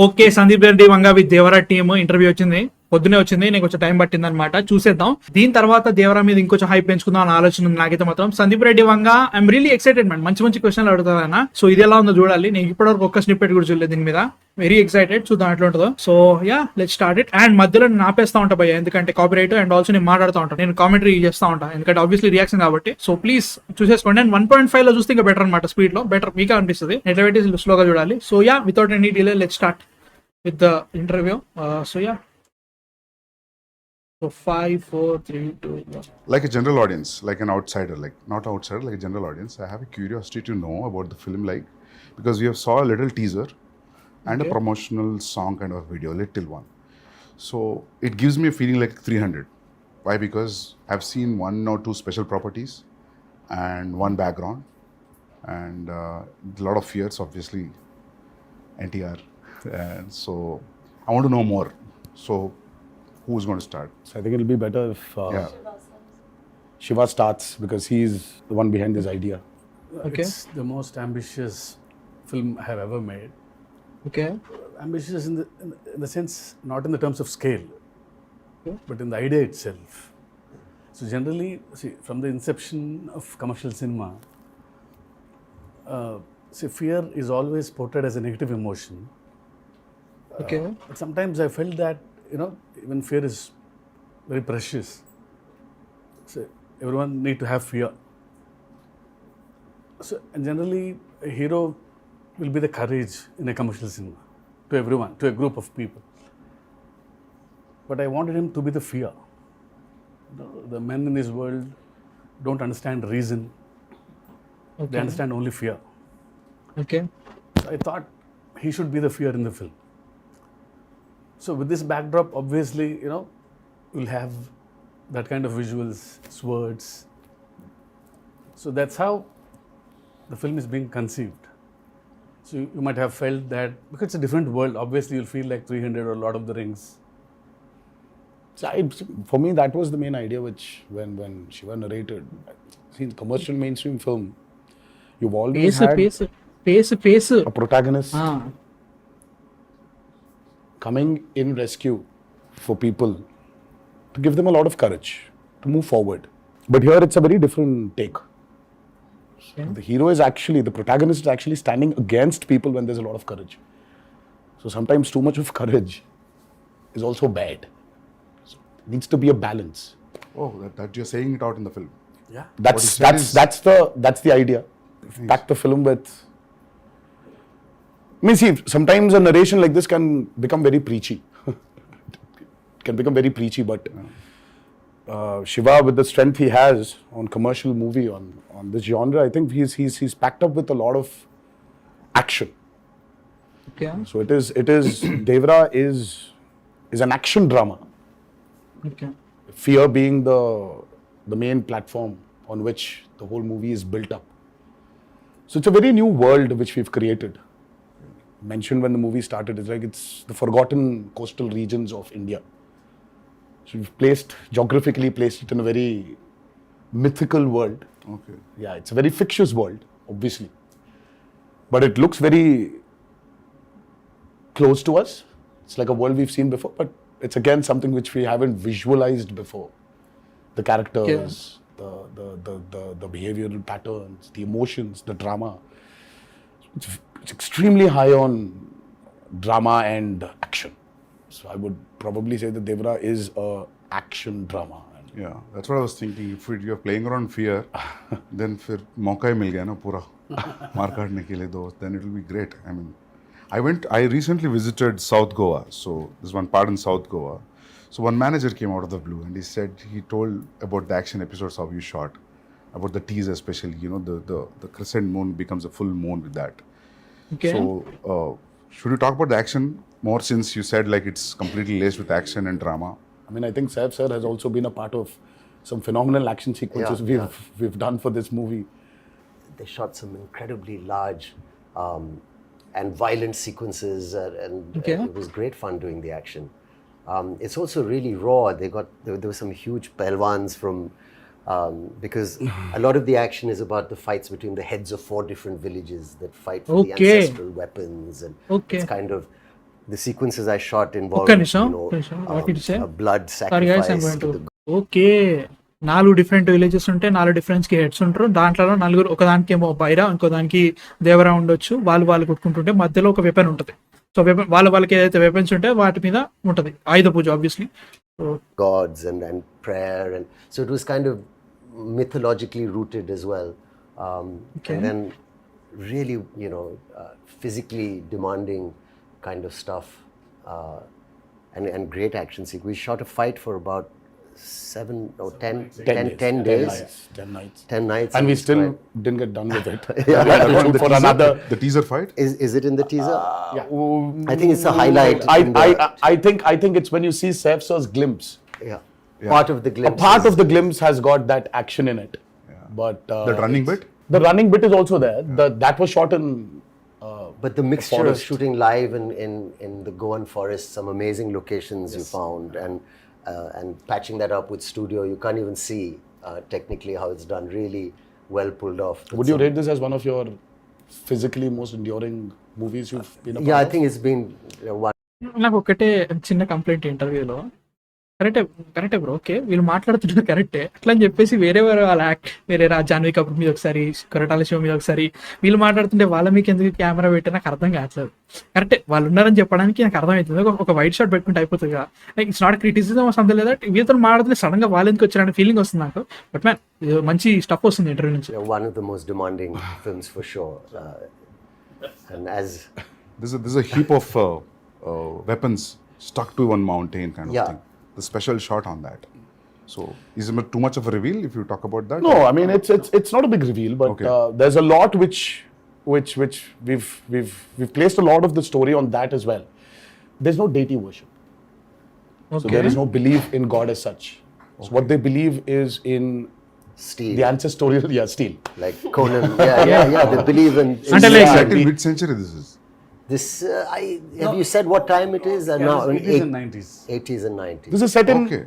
Okay, Sandeep Reddy Vanga with Devara team interview వచ్చింది, పొద్దునే వచ్చింది. నేను కొంచెం టైం పట్టింది అనమాట. చూసేద్దాం. దీని తర్వాత దేవరా మీద ఇంకొంచెం హైప్ పెంచుకుందాం అని ఆలోచన ఉంది నాకైతే మాత్రం. Sandeep Reddy Vanga I'm really excited man. మంచి మంచి క్వశ్చన్లు అడుగుతారు ఆయన. సో ఇది ఎలా ఉందో చూడాలి. నేను ఇప్పటివరకు ఒక్క స్నిప్పెట్ కూడా చూడలేదు దీని మీద. వెరీ ఎక్సైటెడ్, చూద్దాం ఎట్లా ఉంటుందో. So yeah, let start it. And మధ్యలో నేను ఆపేస్తా ఉంటా భయ్య, ఎందుకంటే కాపీరైట్. అండ్ ఆల్సో నేను మాట్లాడుతూ ఉంటాను, నేను కామెంటరీ చేస్తా ఉంటాను, ఎందుకంటే ఆబ్వియస్లీ రియాక్షన్ కాబట్టి. సో ప్లీజ్ చూసేసుకోండి. అండ్ 1.5 లో చూస్తే ఇంకా బెటర్ అనమాట, స్పీడ్ లో బెటర్ మీకే అనిపిస్తుంది. ఎట్లా పెట్టి స్లోగా చూడాలి. So yeah, without any delay let start with the interview. So yeah. So 5, 4, 3, 2, 1. Like a general audience, like an outsider, like not outsider, like a general audience, I have a curiosity to know about the film, like, because we have saw a little teaser and a promotional song kind of video, little one. So it gives me a feeling like 300. Why? Because I've seen 1 or 2 special properties and 1 background and a lot of fears, obviously, NTR. And so I want to know more. So who's going to start? So I think it'll be better if Shiva starts, because he's the one behind this idea. Okay. It's the most ambitious film I have ever made. Okay. Ambitious in the sense, not in the terms of scale, but in the idea itself. So generally, see, from the inception of commercial cinema, see, fear is always portrayed as a negative emotion. Okay. But sometimes I felt that, even fear is very precious. So everyone need to have fear. So, and generally, a hero will be the courage in a commercial cinema to everyone, to a group of people. But I wanted him to be the fear. The men in this world don't understand reason. Okay. They understand only fear. Okay. So I thought he should be the fear in the film. So with this backdrop, obviously, we'll have that kind of visuals, swords. So that's how the film is being conceived. So you might have felt that, because it's a different world, obviously you'll feel like 300 or Lord of the Rings. So for me, that was the main idea, which when Shiva narrated. See, in commercial mainstream film, you've always had pace. a protagonist coming in rescue for people, to give them a lot of courage to move forward. But here it's a very different take. Okay. The hero is actually, the protagonist is actually standing against people when there's a lot of courage. So sometimes too much of courage is also bad. So it needs to be a balance. Oh, that you're saying it out in the film. Yeah. That's the idea. Pack the film with. I mean, see, sometimes a narration like this can become very preachy. But Shiva, with the strength he has on commercial movie, on this genre, I think he's packed up with a lot of action. Okay. So it is Devara is an action drama. Okay. Fear being the main platform on which the whole movie is built up. So it's a very new world which we've created. Mentioned when the movie started, it's like it's the forgotten coastal regions of India. So we've geographically placed it in a very mythical world. Okay. Yeah, it's a very fictitious world, obviously. But it looks very close to us. It's like a world we've seen before, but it's again something which we haven't visualized before. The characters, the behavioral patterns, the emotions, the drama. It's extremely high on drama and action. So I would probably say that Devara is a action drama. Yeah, that's what I was thinking. If you're playing around fear, then फिर मौका ही मिल गया ना पूरा मार काटने के लिए दोस्त. Then it will be great. I mean, I recently visited South Goa. So there's one part in South Goa. So one manager came out of the blue and he told about the action episodes how you shot, about the teaser especially. The crescent moon becomes a full moon with that. Okay. So should we talk about the action more, since you said like it's completely laced with action and drama? I mean, I think Saif sir has also been a part of some phenomenal action sequences we've done for this movie. They shot some incredibly large and violent sequences, and it was great fun doing the action. It's also really raw. There were some huge pelwans from because a lot of the action is about the fights between the heads of 4 different villages that fight for the ancestral weapons, and it's kind of the sequences I shot ఒక్క involved, నిమిషం, ఒక్క నిమిషం. What did you say? blood Sorry guys, I'm sacrifice. going to. Okay, 4 different villages ఉంటే 4 differents కి heads ఉంటారు. దాంట్లో 4, ఒక దానికి ఏమో బైరా, ఇంకో దానికి దేవరా ఉండొచ్చు. వాళ్ళు కొట్టుకుంటుంటే మధ్యలో ఒక వెపన్ ఉంటుంది. సో వెపన్ వాళ్ళకి ఏదైతే వెపన్స్ ఉంటే వాటి మీద ఉంటుంది ఆయుధ పూజ obviously. gods and prayer, and so it was kind of mythologically rooted as well. And then really, physically demanding kind of stuff, and great action sequence. We shot a fight for about 10 days. 10 nights. 10 nights. And we it's still quite- didn't get done with it. Yeah. We had to shoot for another. The teaser fight? Is it in the teaser? I think it's a highlight. in the- I think it's when you see Saif sir's glimpse. yeah. Part of the A glimpse. part of the glimpse has got that action in it. But That running bit? the running bit is also there. That was shot in. But the mixture of forest. shooting live in the Goan forest, some amazing locations you found, and patching that up with studio, you can't even see technically how it's done. Really well pulled off. Would you rate this as one of your physically most enduring movies you've been a part Yeah, I of? think it's been one. నాకు ఒకటే చిన్న complaint ఇంటర్వ్యూలో, కరెక్టే bro, okay వీళ్ళు మాట్లాడుతున్నారు కరెక్టే, అట్లా అని చెప్పేసి వేరే వాళ్ళ వేరే జాన్వీ కపూర్ మీద ఒకసారి, కొరటాల శివ మీద ఒకసారి వీళ్ళు మాట్లాడుతుంటే వాళ్ళ మీకు ఎందుకు కెమెరా పెట్టి నాకు అర్థం కావట్లేదు. కరెక్టే వాళ్ళు ఉన్నారని చెప్పడానికి నాకు అర్థమవుతుంది. ఒక వైట్ షాట్ పెట్టుకుంటే అయిపోతుంది కదా. Like it's not criticism something లేదా, వీళ్ళతో మాట్లాడుతుంటే సడన్ గా వాళ్ళు ఎందుకు వచ్చారనే ఫీలింగ్ వస్తుంది నాకు. బట్ మ్యాన్ మంచి స్టఫ్ వస్తుంది ఇంటర్వ్యూ నుంచి. One of the most demanding films for sure. And as There's a heap of weapons stuck to one mountain kind of Yeah. thing. The special shot on that. So, is it too much of a reveal if you talk about that? No, I mean it's not a big reveal, but Okay. there's a lot which we've placed a lot of the story on that as well. There's no deity worship, so there is no belief in God as such. So what they believe is in steel, the ancestorial steel. like Conan. Yeah. They believe in. Until like- Exactly mid-century this is. This, have you said what time it is? No, in 80s and 90s. 80s and 90s. This is set in Okay.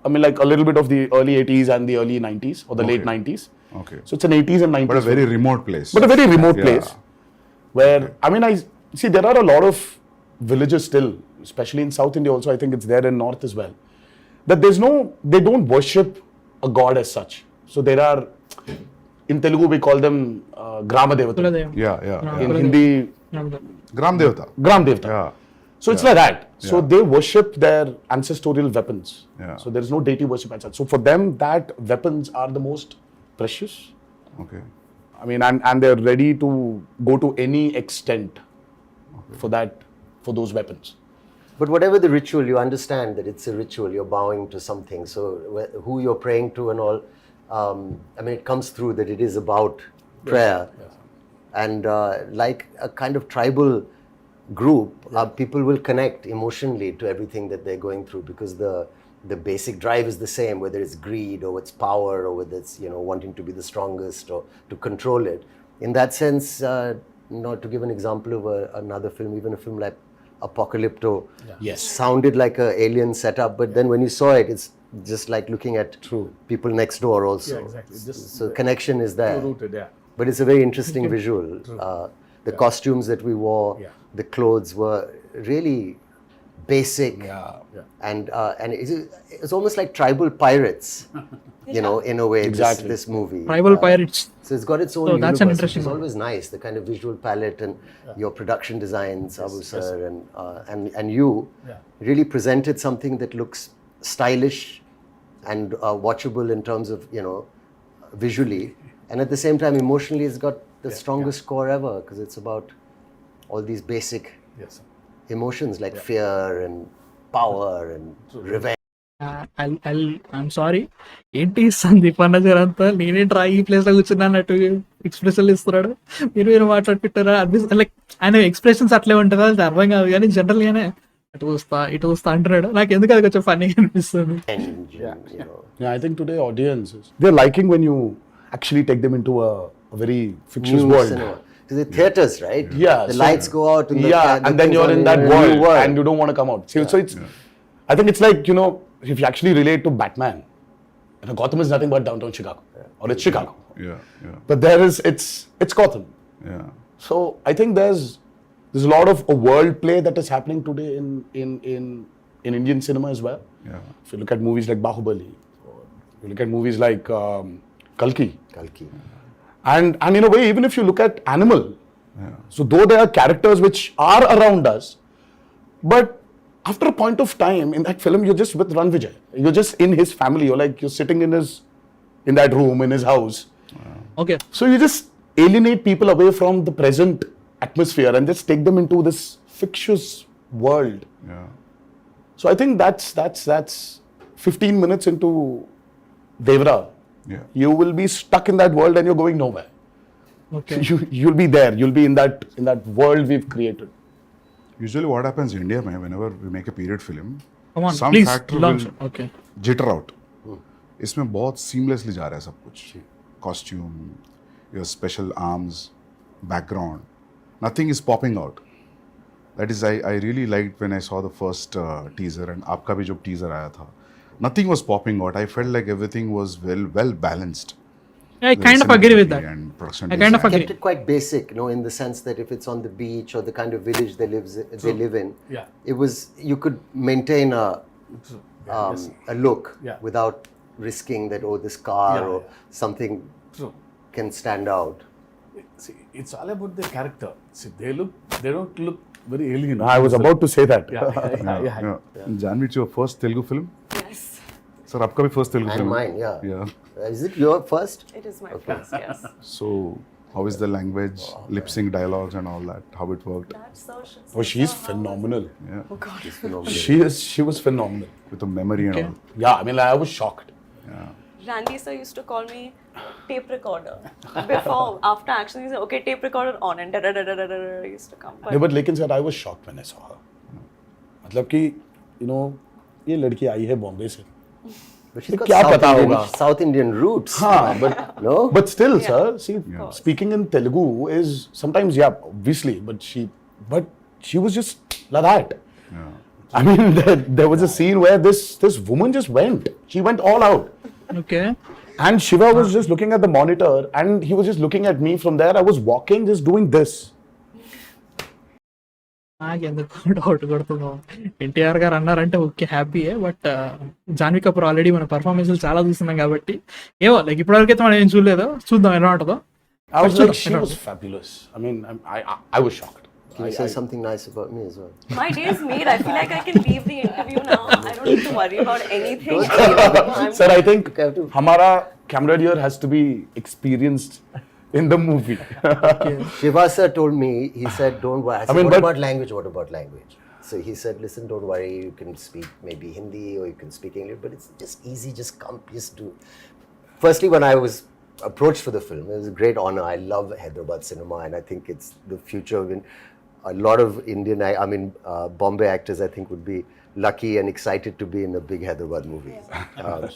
I mean like a little bit of the early 80s and the early 90s or the late 90s. Okay. So it's an 80s and 90s. But a very remote place. But a very remote Yeah. place where I mean I see there are a lot of villages still, especially in South India also. I think it's there in North as well. That they don't worship a god as such. So there are, in Telugu we call them Grama Devata. కులదైవం. Yeah. In Hindi, Gram Devata. Gram Devata. Yeah. So it's like that. So Yeah. they worship their ancestral weapons. Yeah. So there is no deity worship as such. So for them, that weapons are the most precious. Okay. I mean, and they're ready to go to any extent for those weapons. But whatever the ritual, you understand that it's a ritual. You're bowing to something. So who you're praying to and all, I mean, it comes through that it is about prayer. Yes. And like a kind of tribal group, people will connect emotionally to everything that they're going through, because the basic drive is the same, whether it's greed or it's power or whether it's wanting to be the strongest or to control it. In that sense, to give an example of another film, even a film like Apocalypto, Yes. sounded like a alien setup, but then when you saw it, it's just like looking at people next door also. Yeah, exactly. Just So connection is there. Rooted, yeah. But it's a very interesting visual. The costumes that we wore, Yeah. the clothes were really basic, and it's almost like tribal pirates, in a way. Exactly. This movie, tribal pirates. so it's got its own So that's an universe, which interesting is one. always nice. The kind of visual palette and your production designs, Abu sir, and you really presented something that looks stylish and watchable in terms of visually, and at the same time emotionally, it's got the strongest score ever, because it's about all these basic Yes. emotions like fear and power and revenge. I'm sorry, ఏంటి సందీప్ అన్న జరంతా నేనేంట్రా ఈ place లో కూర్చున్నా అన్నట్టు ఎక్స్ప్రెషన్లు ఇస్తున్నాడు. మీరు మాట్లాడుకుంటారా అనిపిస్తుంది. Like ఆయన ఎక్స్ప్రెషన్స్ అట్లే ఉంటుందా అది అర్థం కాదు, కానీ జనరల్ గానే ఇటు వస్తా అంటున్నాడు. నాకు ఎందుకు అది కొంచెం ఫన్నీగా అనిపిస్తుంది. Yeah, I think today audiences, they're liking when you actually take them into a very fictitious New world. cinema. Because the theaters, right? Yeah, The so- lights go out. And And then you're in that world and you don't want to come out. So it's, I think it's like, if you actually relate to Batman, Gotham is nothing but downtown Chicago, or it's Chicago. Yeah. But it's Gotham. Yeah. So I think there's There's a lot of a world play that is happening today in Indian cinema as well. Yeah. If you look at movies like Bahubali, or you look at movies like Kalki, and in a way, even if you look at Animal, so though there are characters which are around us, but after a point of time in that film, you're just with Ran Vijay. You're just in his family. You're sitting in that room in his house. Okay. So you just alienate people away from the present atmosphere and just take them into this fictitious world. Yeah. So I think that's 15 minutes into Devara. Yeah. You will be stuck in that world and you're going nowhere. Okay. You'll be there. You'll be in that world we've created. Usually what happens in India, man, whenever we make a period film, Come on, some please. factor Launch. will Okay. jitter out. इसमें बहुत seamlessly जा रहा है सब कुछ. Costume, your special arms, background, nothing is popping out. That is, I really liked when I saw the first teaser and आपका भी जो teaser आया था. Nothing was popping out. I felt like everything was well balanced. I kind of agree with that. And production I kind of design. agree. Kept it quite basic, in the sense that if it's on the beach or the kind of village they live in, Yeah. it was, you could maintain a look Yeah. without risking that, this car Yeah, or yeah. something True. can stand out. See, it's all about the character. See, they don't look very alien. I was about to say that. Yeah. Janhvi, it's your first Telugu film? Yes, Sir, आपका भी first Telugu And film? mine, yeah. Yeah. Is it your first? it is my first, yes. So, how is the language, lip sync dialogues and all that? How it worked? That's so Oh, she's phenomenal. Yeah. Oh God. She was phenomenal. With the memory and Okay. all. Yeah, I mean, I was shocked. Yeah. Randy sir used to call me tape recorder. After action, he said, okay, tape recorder on, and da-da-da-da-da-da used to come. But No, but लेकिन sir I was shocked when I saw her. मतलब कि ये लड़की आई है बॉम्बे से. But she's got क्या पता होगा? South Indian roots. हाँ, but No? but still, Yeah. sir, see, speaking in Telugu is sometimes, yeah, obviously, but she was just like that. Yeah. I mean, there was a scene where this woman just went. She went all out. Okay. And Shiva was just looking at the monitor and he was just looking at me from there. I was walking, just doing this. నాకెందుకు doubt కొడుతున్నావు ఎన్టీఆర్ గారు అన్నారంటే okay హ్యాపీయే but Janhvi Kapoor already మన performance చాలా చూస్తున్నాం కాబట్టి ఏవో లైక్ ఇప్పటివరకైతే మనం ఏం చూడలేదు చూద్దాం ఎలా ఉంటుందో I was like, she was fabulous. I mean, I was shocked. Can you say something nice about me as well? my day is made. I feel like I can leave the interview now. I don't need to worry about anything. I'm Sir, I think Okay, I have to- Hamara camera here has to be experienced in the movie. Shiva sir told me, he said, don't worry. I said, mean, what but- about language? What about language? So he said, listen, don't worry. You can speak maybe Hindi or you can speak English, but it's just easy. Just come, just do. Firstly, when I was approached for the film, it was a great honor. I love Hyderabad cinema and I think it's the future of a lot of Indian, Bombay actors, I think, would be lucky and excited to be in a big Hyderabad movie.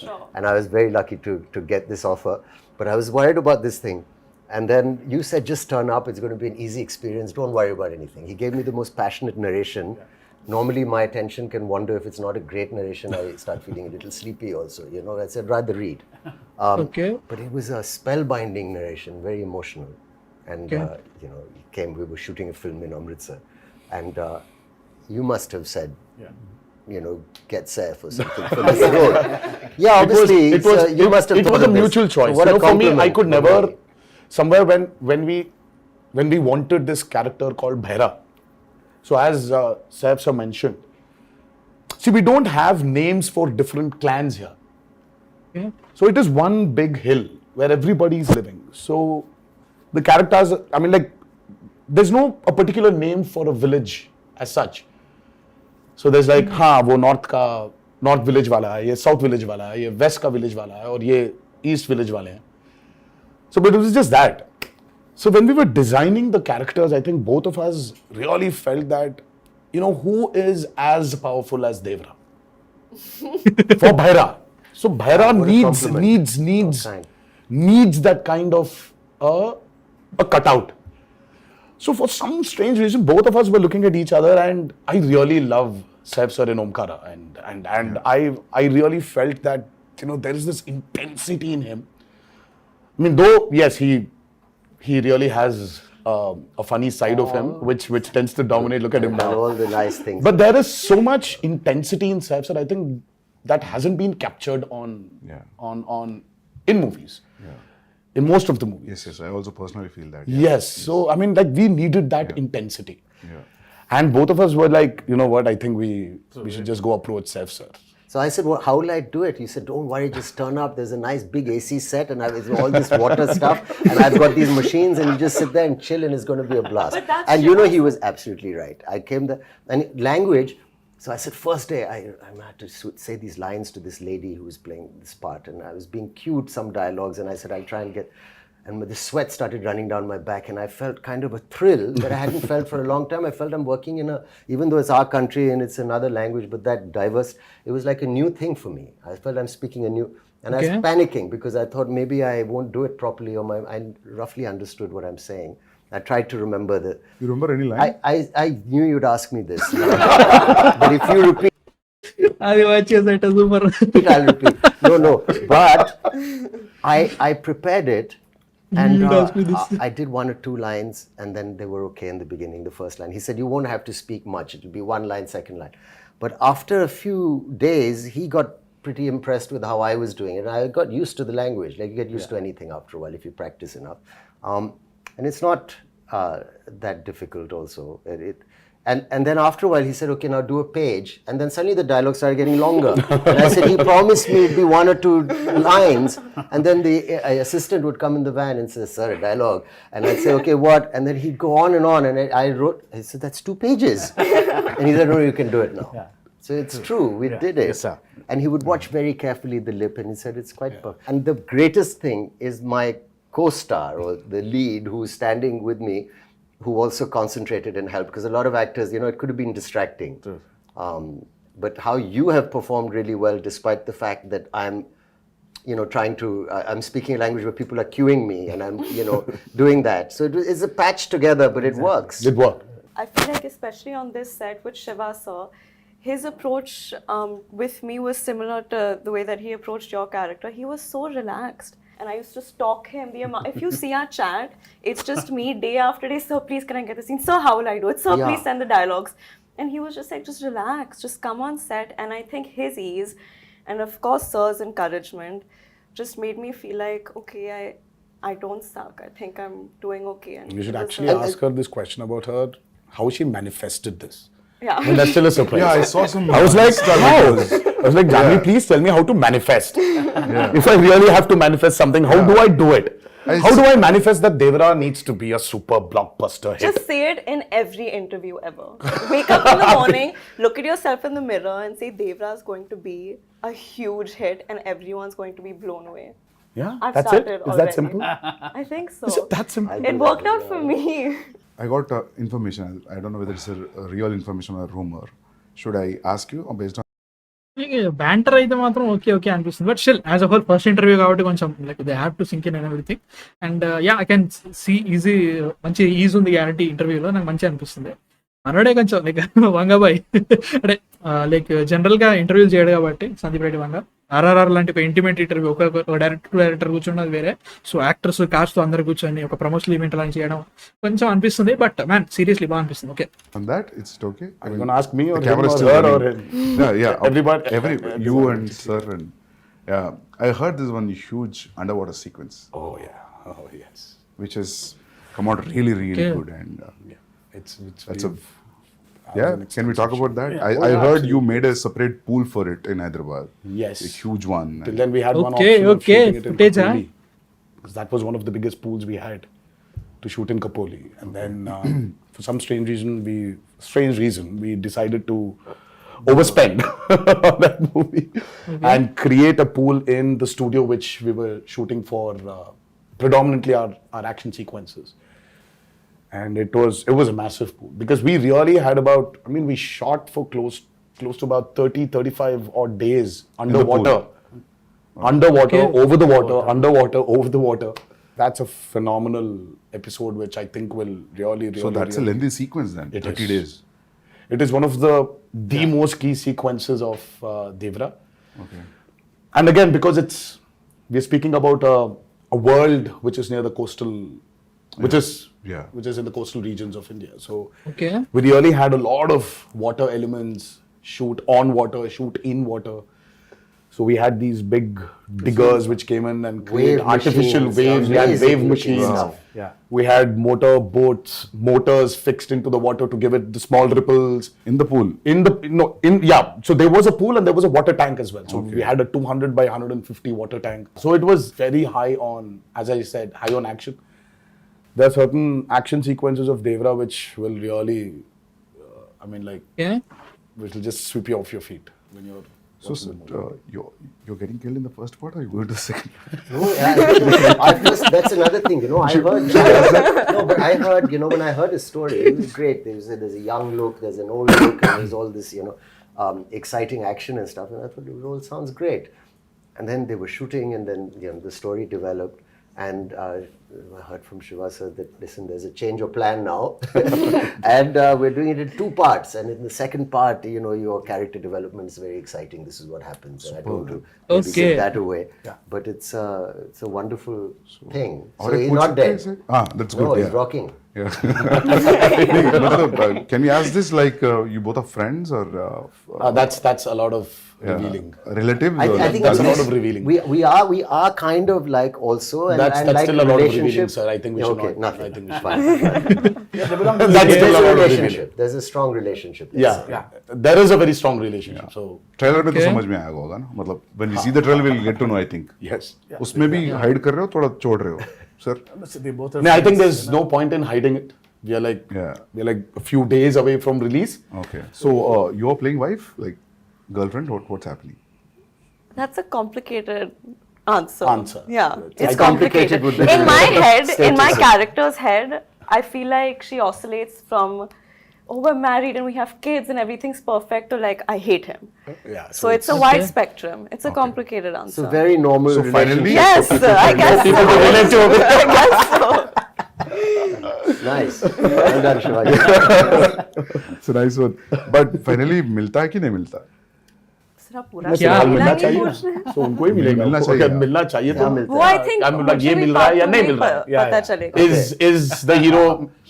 sure. And I was very lucky to get this offer. But I was worried about this thing. And then you said, just turn up. It's going to be an easy experience. Don't worry about anything. He gave me the most passionate narration. Normally, my attention can wander. If it's not a great narration, I start feeling a little sleepy also. I said, rather read. Okay. But it was a spellbinding narration, very emotional. And, Okay. we were shooting a film in Amritsar. And you must have said, get Saif or something for this role. Yeah, obviously, you must have it thought was a of this. mutual choice. What a For me, I compliment. could never, somewhere when we wanted this character called Bhaira. So as Saif sir mentioned, see, we don't have names for different clans here. Okay. So it is one big hill where everybody is living. So the characters, I mean, like, there's no a particular name for a village as such. So there's like, वो north village वाला है, ये south village वाला है, ये west का village वाला है, और ये east village वाले हैं. So, but it was just that. So when we were designing the characters, I think both of us really felt that, who is as powerful as Devara? For Bhaira. So Bhaira What a compliment. needs that kind of a cutout. So for some strange reason, both of us were looking at each other, and I really love Saif sir in Omkara, and I really felt that there is this intensity in him. I mean, though yes, he really has a funny side of him, which tends to dominate. Look at him And now. all the nice things. But there is so much intensity in Saif, sir. I think that hasn't been captured on in movies. In most of the movies. Yes, I also personally feel that. Yes. So I mean, like we needed that intensity. Yeah. And both of us were like, you know what? I think we should just go approach Saif, sir. So I said, well, how will I do it? He said, don't worry, just turn up. There's a nice big AC set and it's all this water stuff. And I've got these machines and you just sit there and chill and it's going to be a blast. But that's And you know, he was absolutely right. I came there and language. So I said, first day, I had to say these lines to this lady who was playing this part. And I was being cued some dialogues and I said, I'll try and get... And the sweat started running down my back and I felt kind of a thrill that I hadn't felt for a long time. I felt I'm working in even though it's our country and it's another language, but that diverse, it was like a new thing for me. I felt I'm speaking a new, and I was panicking because I thought maybe I won't do it properly or I roughly understood what I'm saying. I tried to remember You remember any line? I knew you'd ask me this. But if you repeat, అది వచ్చేసేట super. I'll repeat. No. But I prepared it. And I did 1 or 2 lines and then they were okay in the beginning, the first line. He said, you won't have to speak much. It'll be 1 line, 2nd line. But after a few days, he got pretty impressed with how I was doing it. And I got used to the language. Like you get used to anything after a while if you practice enough. And it's not that difficult also. And then after a while, he said, okay, now do a page. And then suddenly the dialogue started getting longer. And I said, he promised me it'd be 1 or 2 lines. And then the assistant would come in the van and say, sir, a dialogue. And I'd say, okay, what? And then he'd go on. And I said, that's 2 pages. And he said, no, you can do it now. Yeah. So it's true, we did it. Yes, sir. And he would watch very carefully the lip and he said, it's quite perfect. And the greatest thing is my co-star or the lead who's standing with me, who also concentrated and helped, because a lot of actors, it could have been distracting. But how you have performed really well, despite the fact that I'm, I'm speaking a language where people are cueing me and I'm, doing that. So it's a patch together, but it works. It worked. I feel like especially on this set with Shiva sir, his approach with me was similar to the way that he approached your character. He was so relaxed. And I used to stalk him. If you see our chat, it's just me day after day. Sir, please can I get the scene? Sir, how will I do it? Sir, please send the dialogues. And he was just like, just relax, just come on set. And I think his ease and of course sir's encouragement just made me feel like, okay, I don't suck. I think I'm doing okay. And you should actually ask her this question about how she manifested this. Yeah. And that's still a surprise. Yeah, I saw some. I was like, how? I was like, Janhvi, please tell me how to manifest. If I really have to manifest something, how do I do it? How do I manifest that Devara needs to be a super blockbuster hit? Just say it in every interview ever. Wake up in the morning, look at yourself in the mirror and say Devara is going to be a huge hit and everyone's going to be blown away. Yeah, I've that's it? started Is that already. simple? I think so. Is it that simple? It worked out for me. I got information. I don't know whether it's a real information or a rumor. Should I ask you or based on? Banter అయితే మాత్రం okay అనిపిస్తుంది, but still as a whole first interview కాబట్టి కొంచెం like they have to sink in and everything. And I can see మంచి easy ఉంది guarantee ఇంటర్వ్యూలో, నాకు మంచిగా అనిపిస్తుంది. మనోడే కొంచెం లైక్ వంగబాయ్ అంటే లైక్ జనరల్ గా ఇంటర్వ్యూలు చేయడు కాబట్టి సందీప్ రెడ్డి వంగ ఆర్ఆర్ఆర్ లాంటి ఒక ఇంటిమేట్ ఇంటర్వ్యూ ఒక డైరెక్టర్ కూర్చున్నది వేరే. సో యాక్టర్స్ కాస్ట్ అందరు కూర్చొని ఒక ప్రమోషనల్ ఈవెంట్ లాంటి చేయడం కొంచెం అనిపిస్తుంది, బట్ మ్యాన్ సీరియస్లీ బాగా అనిపిస్తుంది. Okay On that, it's okay. Are you going to ask me or The camera him is or still her or running. him? Yeah. Everybody. You and sir and I heard this one huge underwater sequence, Oh, yeah. Oh, yes. which has come out really Okay. good and It's that's Can we talk about that? I heard you made a separate pool for it in Hyderabad. Yes. A huge one. Till then we had one Okay, option of okay. shooting it in Footage, huh? Kapoli. Because that was one of the biggest pools we had to shoot in Kapoli. And then for some strange reason, we decided to overspend on that movie and create a pool in the studio which we were shooting for predominantly our action sequences. And it was a massive pool because we really had we shot for close to about 35 odd days underwater. Over the water, over the water. That's a phenomenal episode which I think will really So that's a lengthy sequence then. It 30 is. days. It is one of the most key sequences of Devara. Okay. And again, because we're speaking about a world which is near the coastal which is Yeah. which is in the coastal regions of India. So Okay. we really had a lot of water elements, shoot on water, shoot in water. So we had these big diggers which came in and created Wave artificial machines, waves. We had amazing wave looking machines. stuff. Yeah. We had motor boats, motors fixed into the water to give it the small ripples. In the pool. So there was a pool and there was a water tank as well. So we had a 200 by 150 water tank. So it was very high on, as I said, high on action. There are certain action sequences of Devara which will really, Yeah. which will just sweep you off your feet when you're. So, sir, you're getting killed in the first part, or you go to the second? No, I first, that's another thing, you know. I heard, no, but I heard, you know, when I heard his story, it was great. There's a young look, there's an old look, and there's all this, you know, exciting action and stuff. And I thought it all sounds great. And then they were shooting, and then the story developed. And I heard from Shiva sir that, listen, there's a change of plan now. And we're doing it in 2 parts. And in the second part, you know, your character development is very exciting. This is what happens. And I don't want to maybe give that away. Yeah. But it's a wonderful thing. So he's not dead. That's good. No, Yeah. he's rocking. Yeah. Can we ask this like you both are friends or That's a lot of revealing. relatives? I think That's it's a lot of revealing. We are kind of like also, and That's like still a lot of revealing, relationship. sir. I think we should Okay, not. nothing. I think we should. Fine. That's There's still a a lot of revealing. relationship. There's a strong relationship. let's say. Yeah. There is a very strong relationship. So trailer में तो समझ में आएगा होगा ना मतलब when we see the trailer we'll get to know I think yes. उसमें भी हाइड कर रहे हो थोड़ा छोड़ रहे हो sir They both are No, I think friends, there's you know. no point in hiding it. We are like Yeah. we're like a few days away from release. okay so you're playing wife like girlfriend what's happening That's a complicated answer. Yeah, It's it's complicated complicated. would be In the my head, in status my of- character's head, I feel like she oscillates from, oh, we're married and we have kids and everything's perfect, to like, I hate him. Yeah. So it's a wide spectrum. It's a complicated answer. It's a very normal So finally- relationship. Yes, I guess so. I guess so. Nice. Well done, Shivaji. it's a nice one but finally मिलता है कि नहीं मिलता सिर्फ पूरा क्या मिला मिलना नहीं चाहिए पूछ रहे हैं। तो उनको ही मिलेगा मिलना उनको चाहिए। अगर मिलना चाहिए क्या तो मिलता वो I think I'm like, मुझे ये भी मिल रहा है या part नहीं two मिल रहा है? में पता चलेगा। is the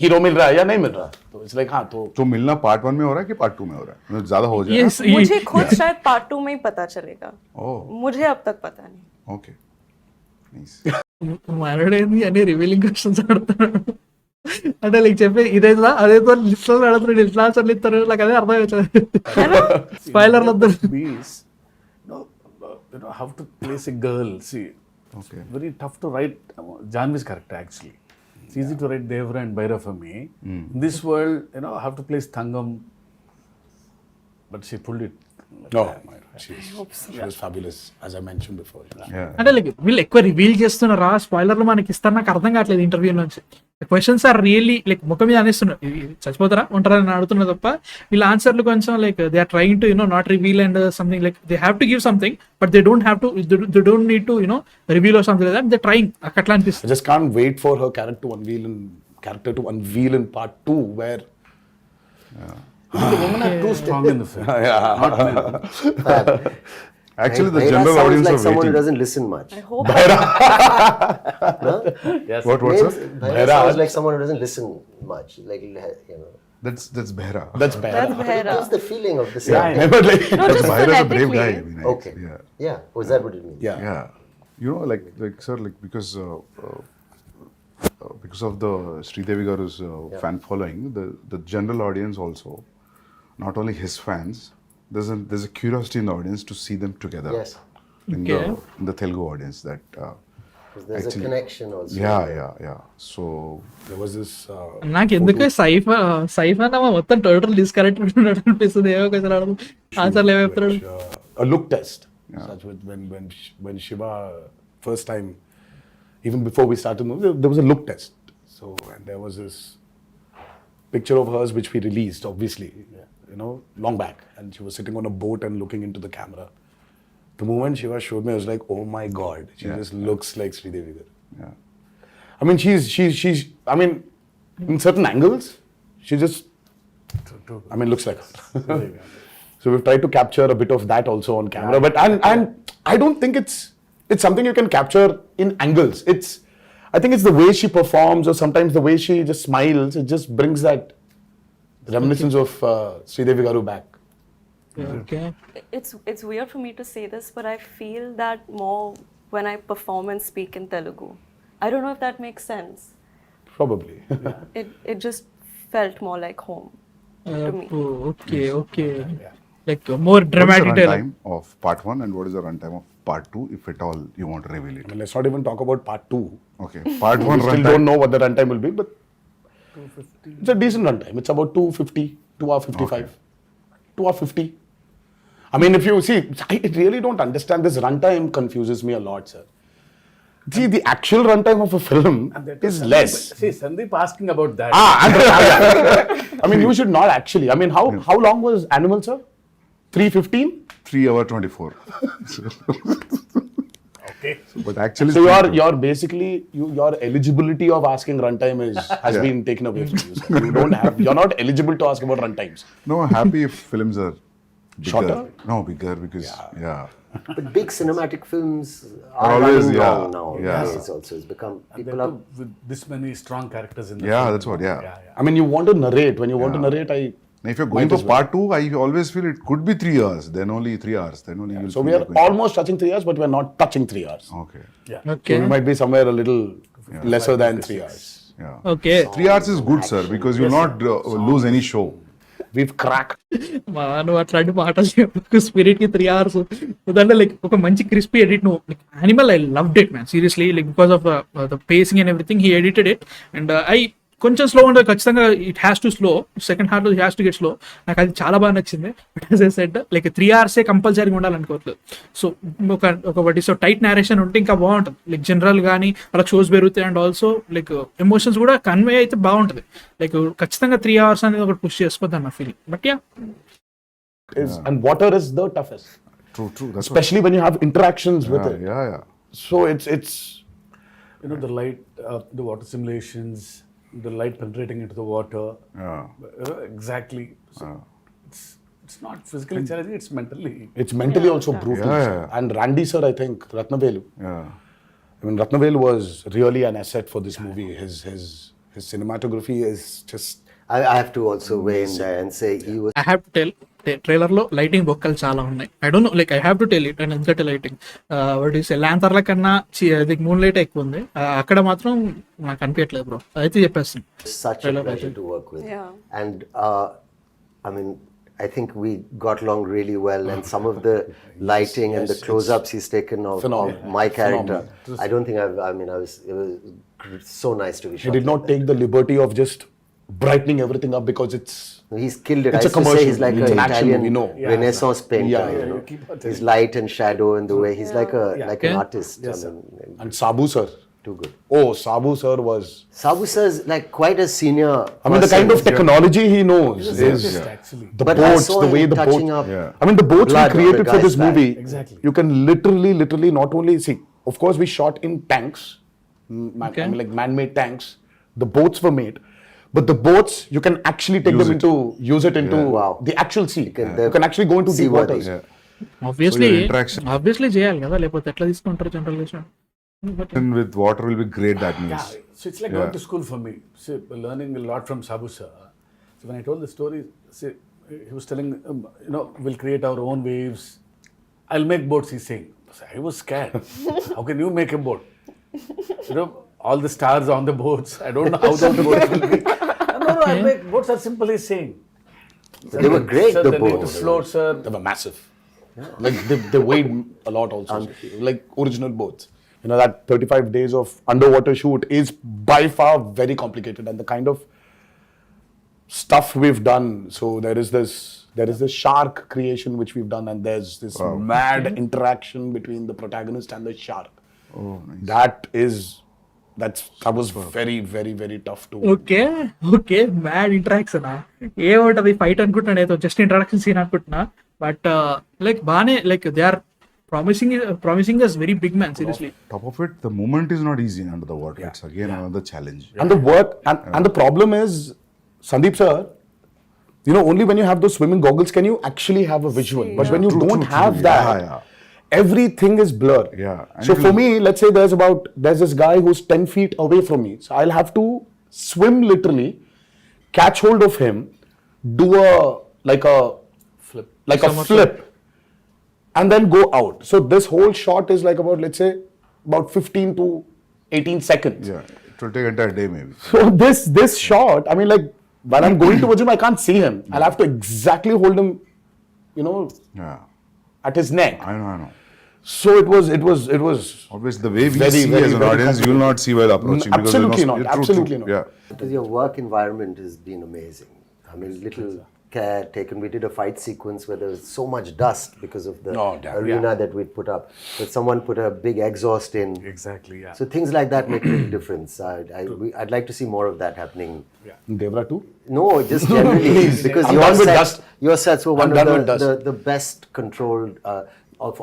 hero मिल रहा है या नहीं मिल रहा तो it's like हाँ तो तो मिलना पार्ट 1 में हो रहा है कि पार्ट 2 में हो रहा है मतलब ज्यादा हो जाए Yes, मुझे खुद शायद पार्ट 2 में ही पता चलेगा। ओह मुझे अब तक पता नहीं। ఓకే నైస్ మనడేంది అన్ని రివీలింగ్ క్వశ్చన్స్ అడుగుతున్నాడు అంటే లైక్ చెప్పి ఇదేదా అదేదో లిస్ట్ లో అడుగుతున్నాడు ఇట్లా ఆన్సర్లు ఇస్తారు నాకు అదే అర్థం అవుతుంది స్పాయిలర్లు వద్దు Bees, how to place a girl. See, okay very tough to write Janhvi's character actually. It's easy to write Devara and Bhaira for me. In this world, I have to place Thangam, but she pulled it. no she was fabulous as I mentioned before. అంటే like వీళ్ళు ఎక్కువ reveal చేస్తున్నారా స్పాయిలర్లు మనకి ఇస్తారు నాకు అర్థం కావట్లేదు interview నుంచి క్వశ్చన్స్ ఆర్ రియల్లీ లైక్ ముఖం మీద అనేస్తున్నారు చచ్చిపోతారా ఉంటారని అడుగుతున్నా తప్ప వీళ్ళ ఆన్సర్లు కొంచెం like they are trying to not reveal and something like they have to give something but they don't have to they don't need to reveal or something like they trying అట్లా I అనిపిస్తుంది just can't wait for her character to unveil in part 2 where The women are too strong in the film. Not men. Actually the Bhaira general sounds audience like are someone who waiting doesn't listen much. I hope Yes. what Bhaira sir Bhaira. sounds like someone who doesn't listen much. Like, that's Behra that's bad. that's Bhaira. That's the feeling of the Yeah, I scene. know, but like No, just Behra is a brave guy phonetically. I mean, Okay. yeah Yeah. Was that what it means? yeah. Yeah, you know, like sir, like because of the Sridevi Garu's fan following, the general audience also, not only his fans, there's a curiosity in the audience to see them together. Yes. In the Telugu audience, that 'Cause there's actually- a connection also. yeah. So There was this నాకు ఎందుకు సైఫ్ అన్న మొత్తం total డిస్కరెక్ట్ అనిపిస్తుంది ఏమో కొంచెం ఆన్సర్లు ఏమో చెప్తున్నాడు a look test. Such with when Shiva first time, even before we started movie, there was a look test. So and there was this picture of hers which we released, obviously, long back, and she was sitting on a boat and looking into the camera. The moment Shiva showed me, I was like, oh my god, she just looks like Sridevi Garu. yeah, I mean, she's. I mean, in certain angles, she just. I mean, looks like her. So we've tried to capture a bit of that also on camera, but and I don't think it's something you can capture in angles. I think it's the way she performs, or sometimes the way she just smiles. It just brings that reminiscence of Sridevi Garu back. Okay. It's weird for me to say this, but I feel that more when I perform and speak in Telugu. I don't know if that makes sense. Probably. It just felt more like home to me. Okay. Like more dramatic What is the dialogue. runtime of part 1 and what is the runtime of part 2, if at all you want to reveal it? I mean, let's not even talk about part 2. Okay, part 1 We still runtime. don't know what the runtime will be, but it's a decent runtime. It's about 250, 2 hour 55, 2 hour 50. I mean, if you see, I really don't understand this runtime. Confuses me a lot, sir. See, the actual runtime of a film is less. See, Sandeep asking about that. I mean, you should not actually. I mean, how long was Animal, sir? 3:15. 3 hour 24. Okay. But actually, So you're basically your eligibility of asking runtime has been taken away from you, sir. You're not eligible to ask about runtimes. no, happy if films are bigger. Shorter? No, bigger because But big cinematic films Are are always, running yeah, long now. yeah. It's also, it's become, And people then are, too, with this many strong characters in the Yeah, film. that's what, yeah. I mean, you want to narrate. When you want to narrate, Now, if you're going for part 2, I always feel it could be 3 hours, then only 3 hours, then only you'll So feel we are like going- almost touching 3 hours, but we're not touching 3 hours. Okay. Okay. So we might be somewhere a little lesser than 3 hours. Yeah. Okay. 3 hours is good, sir, because you'll not lose any show. We've cracked. నువ్వు అట్లాంటి మాటలు చెప్పు spirit కి 3 hours దాంట్లో like ఒక మంచి crispy edit నువ్వు animal I loved it man seriously like because of the facing and everything he edited it and I కొంచెం స్లో ఉంటుంది ఖచ్చితంగా it has to slow second heart has to get slow నాకు అది చాలా బాగా నచ్చింది but as I said like 3 hours కంపల్సరీగా ఉండాలనుకోవట్లేదు so ఒకటి సో టైట్ నేరేషన్ ఉంటే ఇంకా బాగుంటుంది లైక్ జనరల్ కానీ అలా షోస్ పెరుగుతాయి అండ్ ఆల్సో లైక్ ఎమోషన్స్ కూడా కన్వే అయితే బాగుంటుంది లైక్ ఖచ్చితంగా 3 hours అనేది ఒకటి పుష్ చేసుకోవద్దు నా feeling but yeah And water is the toughest. True. That's Especially when you have interactions with it. Yeah. So it's You know, the light, the water simulations, the light penetrating into the water. Yeah. Exactly. So it's not physically challenging, it's mentally also brutal. Yeah, sir. yeah. And Randy sir, I think, Ratnavelu. Yeah. I mean, Ratnavelu was really an asset for this movie. His cinematography is just... I have to also weigh in there and say he was I have to tell trailer లో lighting బొక్కలు చాలా ఉన్నాయి I don't know like I have to tell it and ఎందుకంటే lighting what is ల్యాంతర్ల కన్నా అది moon light ఎక్కువ ఉంది అక్కడ మాత్రం నాకు అనిపించట్లేదు బ్రో అయితే చెప్పేస్తాను such a pleasure to work with. Yeah. And I mean, I think we got along really well, and some of the lighting and the close-ups he's taken of my character, I don't think it was so nice to be He shot. did not take the liberty of just brightening everything up because it's... He's killed it. It's I a used to say commercial. he's like It's an an action Italian movie, no. Renaissance painter. Yeah, you yeah, know, keep on his light and shadow and the way he's like an artist. Yes, I mean, And Sabu sir. too good. Oh, Sabu sir was... Sabu sir is like quite a senior. I mean, the person. kind of technology he knows is... actually. The But I boats, saw the way him the touching boats... up. Yeah. I mean, the boats we blood on created the for guy's this back. movie, Exactly. you can literally not only see, of course, we shot in tanks, I mean, like man-made tanks. The boats were made, but the boats you can actually take them into use it into Wow. the actual sea. can- You can actually go into Sea deep waters. waters. Yeah. Obviously So your interaction- obviously చేయాలి కదా లేకపోతే ఎట్లా తీసుకుంటారు general And with water will be great, that means. Yeah, so it's like going to school for me. See, learning a lot from Sabu sir. So when I told the story, see, he was telling, we'll create our own waves. I'll make boats, he's saying. So I was scared. How can you make a boat? All the stars on the boats. I don't know how those boats will be. No, I'll make boats are simple, he's saying. They were great, Sir, the they need to boats. float, sir. They were massive. Like they weighed a lot also. Like original boats. You know, that 35 days of underwater shoot is by far very complicated, and the kind of stuff we've done. So there is this shark creation which we've done, and there's this mad interaction between the protagonist and the shark. Oh, nice. That was very, very, very tough to... okay mad interaction ఏముంటది fight అనుకుంటున్నాను ఏదో just introduction scene అనుకుంటున్నా but like బానే like they are promising as very big man seriously Top of it, the movement is not easy under the water. It's again another challenge. And the work, and the problem is, Sandeep sir, only when you have those swimming goggles can you actually have a visual. But when you don't have that, everything is blur. Yeah, and So it for will- me, let's say there's this guy who's 10 feet away from me. So I'll have to swim literally, catch hold of him, do a flip, and then go out. So this whole shot is like about, let's say, about 15 to 18 seconds. Yeah, it will take entire day maybe. So this shot, I mean, like while I'm going towards him, I can't see him. I'll have to exactly hold him, Yeah, at his neck. I know. So it was. Obviously, the way we Very, see very, as an very audience, you will not see while approaching. because Absolutely you're not, true, absolutely not. Yeah. Because your work environment has been amazing. I mean, little care taken. We did a fight sequence where there was so much dust because of the Oh, damn, arena that we'd put up. But someone put a big exhaust in. Exactly, yeah. So things like that make a big difference. I'd like to see more of that happening. Devara too. No, just generally because I'm your done with sets, dust. your sets were one I'm done of with dust. the best controlled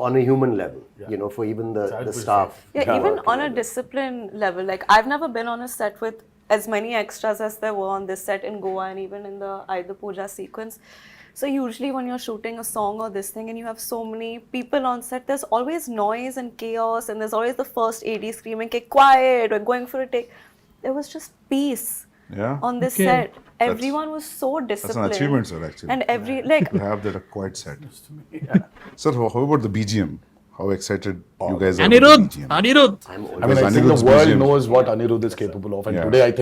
on a human level. For even the staff. Yeah, even on a discipline level, like I've never been on a set with as many extras as there were on this set in Goa and even in the Aida Puja sequence. So usually when you're shooting a song or this thing and you have so many people on set, there's always noise and chaos and there's always the first AD screaming, "Okay, quiet, we're going for a take." There was just peace Yeah. on this Okay. set. Everyone was so That's disciplined. an achievement, sir, actually. And every like To have that a quiet set. Sir, how about the BGM? How excited you guys are about Anirudh, the BGM? Anirudh. I mean, Because I think Anirudh's the world BGM. knows what Anirudh is capable of, and Yeah. today I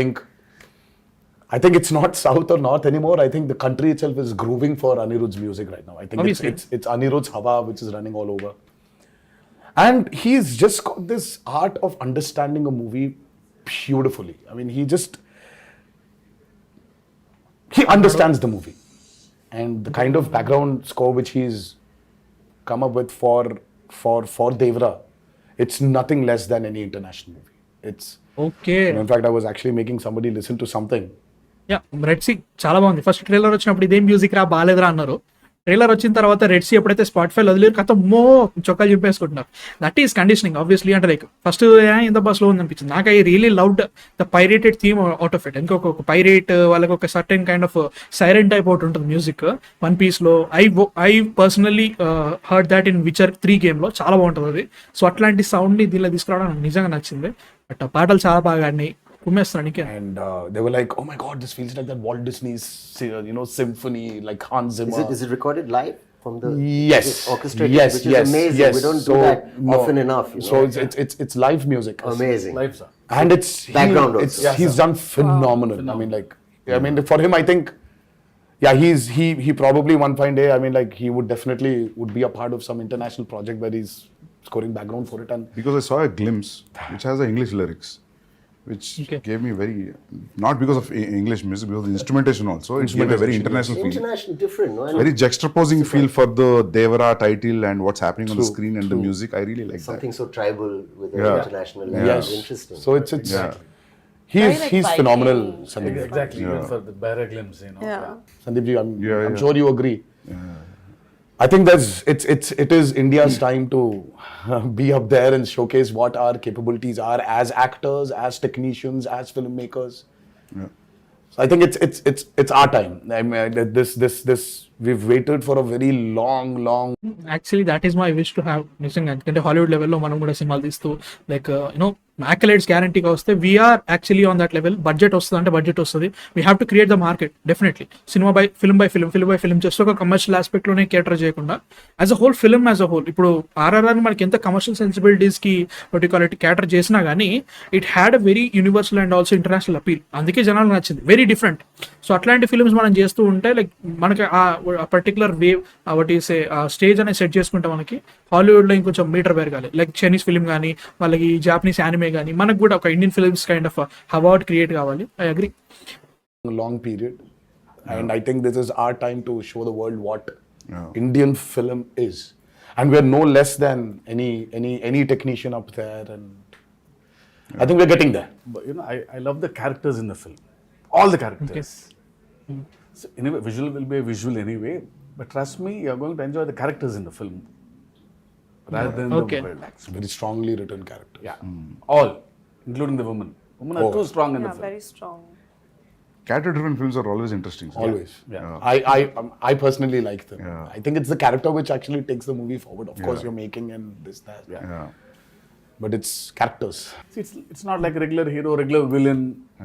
think it's not south or north anymore. I think the country itself is grooving for Anirudh's music right now. I think Obviously. it's Anirudh's Hawa which is running all over, and he's just got this art of understanding a movie beautifully. I mean, he understands the movie, and the kind of background score which he's come up with for Devara, it's nothing less than any international movie. It's okay in fact, I was actually making somebody listen to something. Yeah red sea చాలా బాగుంది. First trailer వచ్చినప్పుడు ఇదేం music రా బాగాలేదురా అన్నారు. Trailer వచ్చిన తర్వాత Red Sea ఎప్పుడైతే Spotify వదిలేరు కథ చొక్కాలు చింపేసుకుంటున్నారు. That is conditioning obviously. అంటే లైక్ ఫస్ట్ ఎంత బస్లో ఉంది అనిపించింది నాకు. I really loved the pirated theme out of it. ఇంకొక పైరేట్ వాళ్ళకి ఒక certain kind of siren type ఒకటి ఉంటుంది మ్యూజిక్ వన్ పీస్ లో. I personally heard that in Witcher 3 game లో చాలా బాగుంటుంది అది. సో అట్లాంటి సౌండ్ ని దీనిలో తీసుకురావడం నాకు నిజంగా నచ్చింది. బట్ పాటలు చాలా బాగా ఆడినాయి. కుమ్మేస్తున్నాను. And they were like, "Oh my God, this feels like that Walt Disney's, symphony, like Hans Zimmer." Is it recorded live from the Yes. is it orchestrated, Yes, which is yes, amazing. yes. We don't So, do that no. often enough. So it's live music. amazing. Life, sir. And Background also. he's done phenomenal. I mean, like, I mean, for him, I think, he probably one fine day, I mean, like, he would definitely would be a part of some international project where he's scoring background for it. And Because I saw a glimpse which has the English lyrics, which Okay. gave me very, not because of English music, because of the instrumentation also. It gave a very international feel. International, different, no? And Very juxtaposing feel for the Devara title and what's happening on the screen and the music. I really like that. something so tribal with an Yeah. international Yeah. level. yes, Interesting. so it's Yeah. Very, like, he's Viking. phenomenal, Sandeep. Exactly, even Yeah. for the bare glimpse, yeah. Sandeep ji, I'm Yeah. sure you agree. I think it is India's time to be up there and showcase what our capabilities are as actors, as technicians, as filmmakers. Yeah. So I think it's our time. I mean, this we've waited for a very long. Actually that is my wish to have నిజంగా. ఎందుకంటే Hollywood లెవెల్లో మనం కూడా సినిమాలు తీస్తూ like యాక్యులేట్స్ గ్యారంటీగా వస్తే we're actually on that level. Budget వస్తుంది అంటే బడ్జెట్ వస్తుంది. We have to create the market definitely. సినిమా బై ఫిల్మ్ జస్ట్ ఒక కమర్షియల్ ఆస్పెక్ట్లోనే కేటర్ చేయకుండా as a whole film as a whole. ఇప్పుడు ఆర్ఆర్ఆర్ మనకి ఎంత కమర్షియల్ సెన్సిబిలిటీస్కి పర్టికులర్టీ కేటర్ చేసినా కానీ it had a very universal and also international appeal. అందుకే జనాలకు నచ్చింది. Very different. సో అట్లాంటి ఫిల్మ్స్ మనం చేస్తూ ఉంటే లైక్ మనకి ఆ particular wave what is stage అనేది సెట్ చేసుకుంటే మనకి హాలీవుడ్లో ఇంకొంచెం మీటర్ పెరగాలి. లైక్ చైనీస్ ఫిల్మ్ కానీ వాళ్ళకి జాపనీస్ యానిమే కానీ మనకు కూడా ఒక Indian films kind of award create కావాలి. I agree. Long period, and I think this is our time to show the world what Yeah. Indian film is, and we're no less than any technician up there, and I think we're getting there. But I love the characters in the film. All the characters. So anyway, visual will be a visual anyway, but trust me, you're going to enjoy the characters in the film rather than Okay. the world. It's a very strongly written character. Yeah, all, including the women. Women are too strong in the Yeah, film. very strong. character-driven films are always interesting. So Always. Yeah. I personally like them. Yeah. I think it's the character which actually takes the movie forward. Of course, you're making and this, that. Yeah. But it's characters. See, it's not like regular hero, regular villain.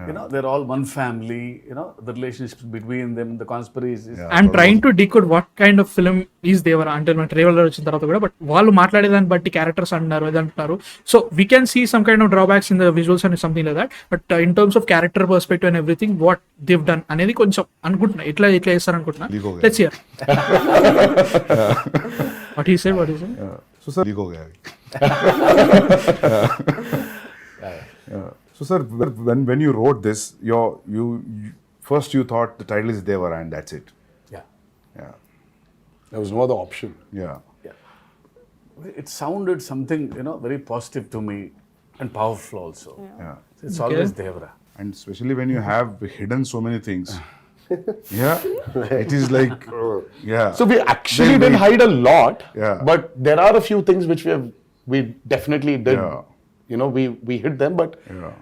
You know, they're all one family. You know, the relationships between them, the conspiracies. I'm trying to decode what kind of film is Devara అంటే మన trailer వచ్చిన తర్వాత కూడా but వాళ్ళు మాట్లాడేదాన్ని బట్టి characters అంటున్నారు ఇది అంటున్నారు so we can see some kind of drawbacks in the visuals and something like that but in terms of character perspective and everything what they've done అనేది కొంచెం అనుకుంటున్నా ఎట్లా చేస్తారు అనుకుంటున్నా let's hear what he said So sir, ego gaya. So sir, when you wrote this, you first you thought the title is Devara and that's it. Yeah. Yeah. There was no other option. Yeah. It sounded something, you know, very positive to me and powerful also. Yeah. It's always Devara. And especially when you have hidden so many things. Yeah. It is like yeah. So we actually didn't hide a lot. Yeah. But there are a few things which we definitely did. Yeah. You know, we hid them. But Yeah.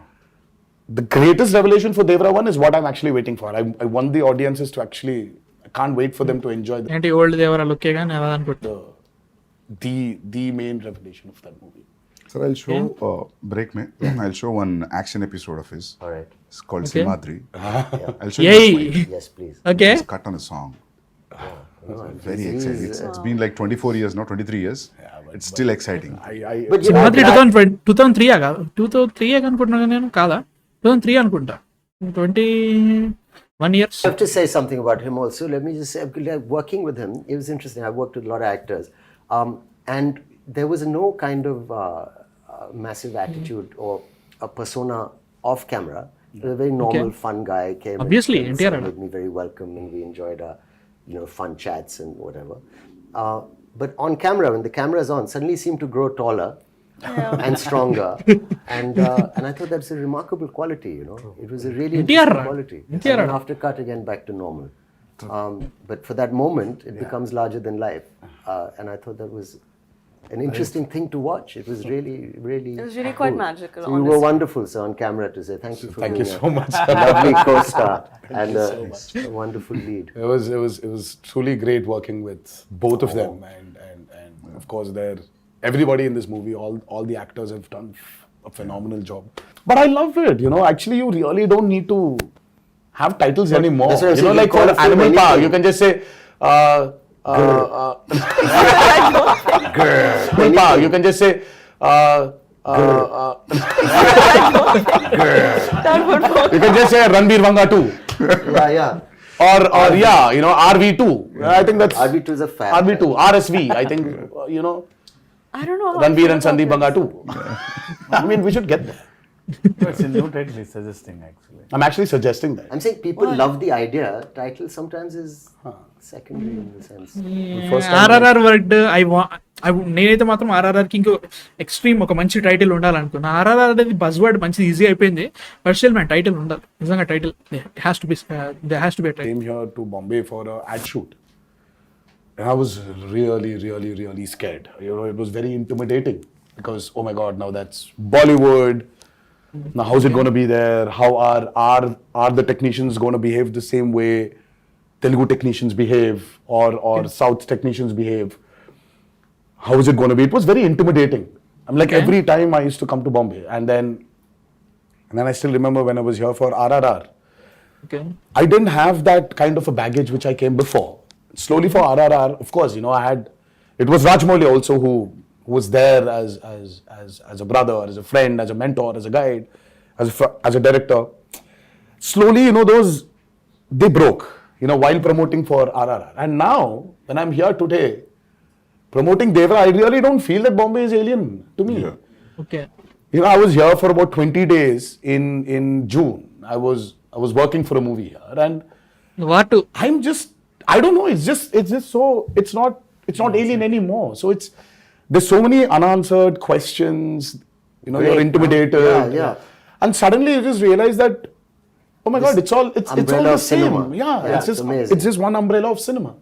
the greatest revelation for Devara 1 is what I'm actually waiting for. I want the audiences to actually, I can't wait for them to enjoy ఏంటి old Devara లుక్కే కానీ అలా అనుకుంటున్నా the main revelation of that movie. Sir, I'll show break me. I'll show one action episode of his. All right. It's called Okay. Simadri. I'll show you Yay! this fight. Yes, please. Okay It's cut on a song. Very exciting. It's been like 24 years, not 23 years. It's still exciting. But you know, Simhadri 2003 2003 అనుకుంటున్నా నేను కాదా 2003 అనుకుంటా 21 years I have to say something about him also. Let me just say, like, working with him, it was interesting. I worked with a lot of actors. And there was no kind of massive attitude or a persona off camera. He was a very normal, fun guy. Came Obviously, and NTR. made me very welcome, and we enjoyed our, fun chats and whatever. But on camera, when the camera is on, suddenly he seemed to grow taller and stronger. And I thought that's a remarkable quality. It was a really NTR. interesting quality. NTR. And then after cut again back to normal. But for that moment, it becomes larger than life. And I thought that was an interesting thing to watch. It was really, really. It was really quite magical, So you were wonderful, sir, on camera to say thank you for Thank being you so much. a lovely co-star and a wonderful lead. It was truly great working with both of them, and of course, everybody in this movie, all the actors have done a phenomenal job. But I love it. Actually, you really don't need to have titles anymore. That's what I'm saying, Like you call for a film Animal Park, anything. you can just say. Animal Park, you can just say. You can just say Ranbir Vanga 2. Yeah. Or RV2. I think that's RV2 is a fab. RV2, RSV. I think I don't know how Ranbir I and feel Sandeep about Reddy Vanga 2. I mean, we should get there. It's a new title he's suggesting actually. I'm actually suggesting that. I'm saying people love the idea. Title sometimes is secondary in the sense. RRR word నేనైతే మాత్రం ఆర్ఆర్ఆర్ కి ఇంకో extreme ఒక మంచి title ఉండాలనుకున్నా RRR అనేది buzz word మంచి easy అయిపోయింది but still man title ఉండాలి నిజంగా title has to be title Came here to Bombay for an ad shoot. And I was really, really, really scared. It was very intimidating because, oh my God, now that's Bollywood. Now, how's it going to be there? How are the technicians going to behave the same way Telugu technicians behave or South technicians behave? How is it going to be? It was very intimidating. I'm like, every time I used to come to Bombay, and then I still remember when I was here for RRR. Okay. I didn't have that kind of a baggage which I came before. Slowly for RRR, of course, I had. It was Rajmouli also who was there as a brother, as a friend, as a mentor, as a guide, as a director. Slowly, those they broke. While promoting for RRR, and now when I'm here today, promoting Devara, I really don't feel that Bombay is alien to me. Yeah. Okay. I was here for about 20 days in June. I was working for a movie here, and what I'm just, I don't know, it's just so, it's not alien anymore. So there's so many unanswered questions, you're intimidated. Yeah. And suddenly you just realize that, oh my God, it's all umbrella the of same. cinema. Yeah, It's amazing. it's just one umbrella of cinema.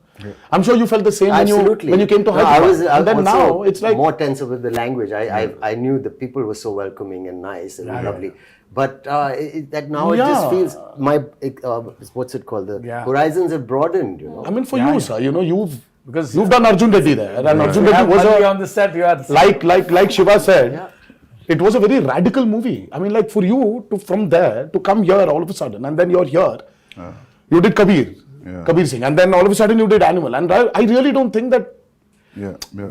I'm sure you felt the same Absolutely. when you came to No, Hyderabad. I And then also now it's like more tense with the language. I knew the people were so welcoming and nice and lovely. But that now it just feels what's it called? The horizons have broadened. You know. I mean, for you, sir, you know, you've Because done Arjun Reddy there, and Arjun Reddy was on the set. You are like Shiva said, it was a very radical movie. I mean, like for you to from there to come here all of a sudden, and then you're here. You did Kabir Singh, and then all of a sudden you did Animal, and I really don't think that.